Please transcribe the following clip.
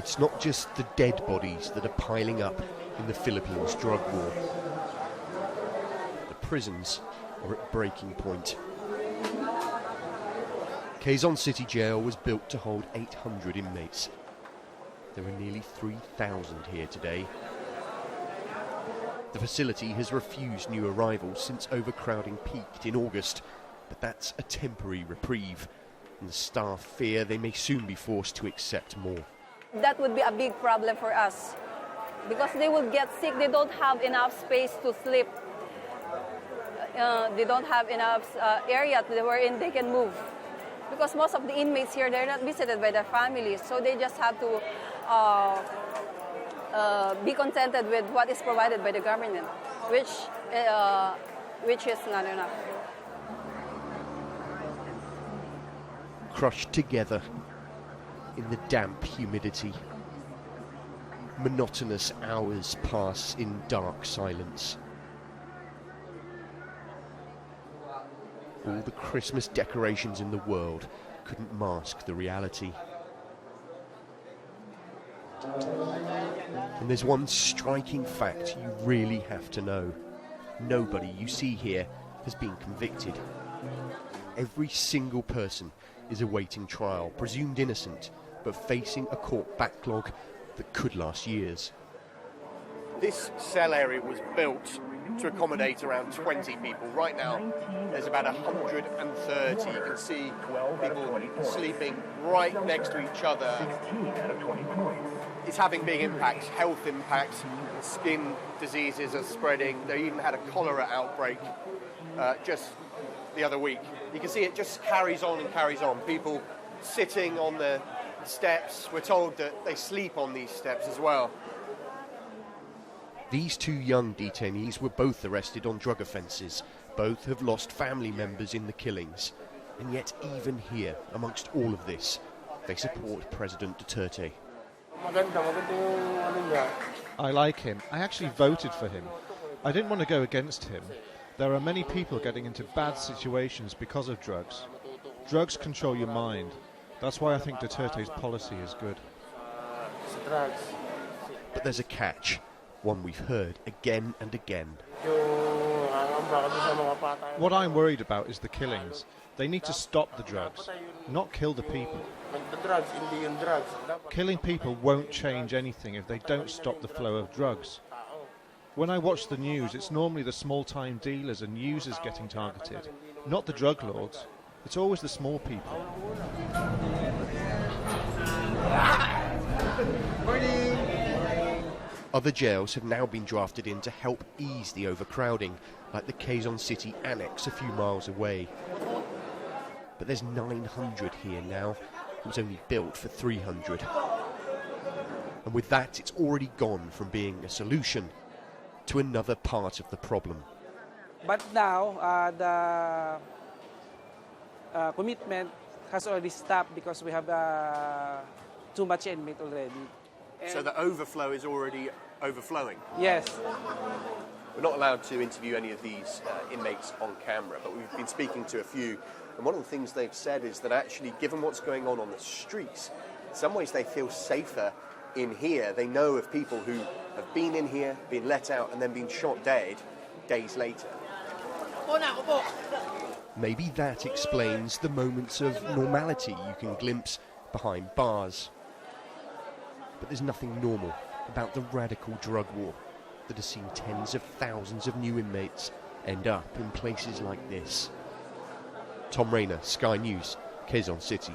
It's not just the dead bodies that are piling up in the Philippines drug war. The prisons are at breaking point. Quezon City Jail was built to hold 800 inmates. There are nearly 3,000 here today. The facility has refused new arrivals since overcrowding peaked in August, but that's a temporary reprieve, and the staff fear they may soon be forced to accept more. That would be a big problem for us, because they will get sick. They don't have enough space to sleep. They don't have enough area wherein they can move. Because most of the inmates here, they're not visited by their families, so they just have to be contented with what is provided by the government, which is not enough. Crushed together in the damp humidity, monotonous hours pass in dark silence. All the Christmas decorations in the world couldn't mask the reality. And there's one striking fact you really have to know. Nobody you see here has been convicted. Every single person is awaiting trial, presumed innocent, but facing a court backlog that could last years. This cell area was built to accommodate around 20 people. Right now, there's about 130. You can see people sleeping right next to each other. It's having big impacts, health impacts. Skin diseases are spreading. They even had a cholera outbreak just the other week. You can see it just carries on and carries on. People sitting on the steps. We're told that they sleep on these steps as well. These two young detainees were both arrested on drug offences. Both have lost family members in the killings. And yet even here, amongst all of this, they support President Duterte. I like him. I actually voted for him. I didn't want to go against him. There are many people getting into bad situations because of drugs. Drugs control your mind. That's why I think Duterte's policy is good. But there's a catch. One we've heard again and again. What I'm worried about is the killings. They need to stop the drugs, not kill the people. Killing people won't change anything if they don't stop the flow of drugs. When I watch the news, it's normally the small-time dealers and users getting targeted, not the drug lords. It's always the small people. Other jails have now been drafted in to help ease the overcrowding, like the Quezon City Annex a few miles away. But there's 900 here now. It was only built for 300. And with that, it's already gone from being a solution to another part of the problem. But now, the commitment has already stopped because we have too much inmate already. So the overflow is already overflowing? Yes. We're not allowed to interview any of these inmates on camera, but we've been speaking to a few, and one of the things they've said is that actually, given what's going on the streets, in some ways they feel safer in here. They know of people who have been in here, been let out, and then been shot dead days later. Maybe that explains the moments of normality you can glimpse behind bars. But there's nothing normal about the radical drug war that has seen tens of thousands of new inmates end up in places like this. Tom Raynor, Sky News, Quezon City.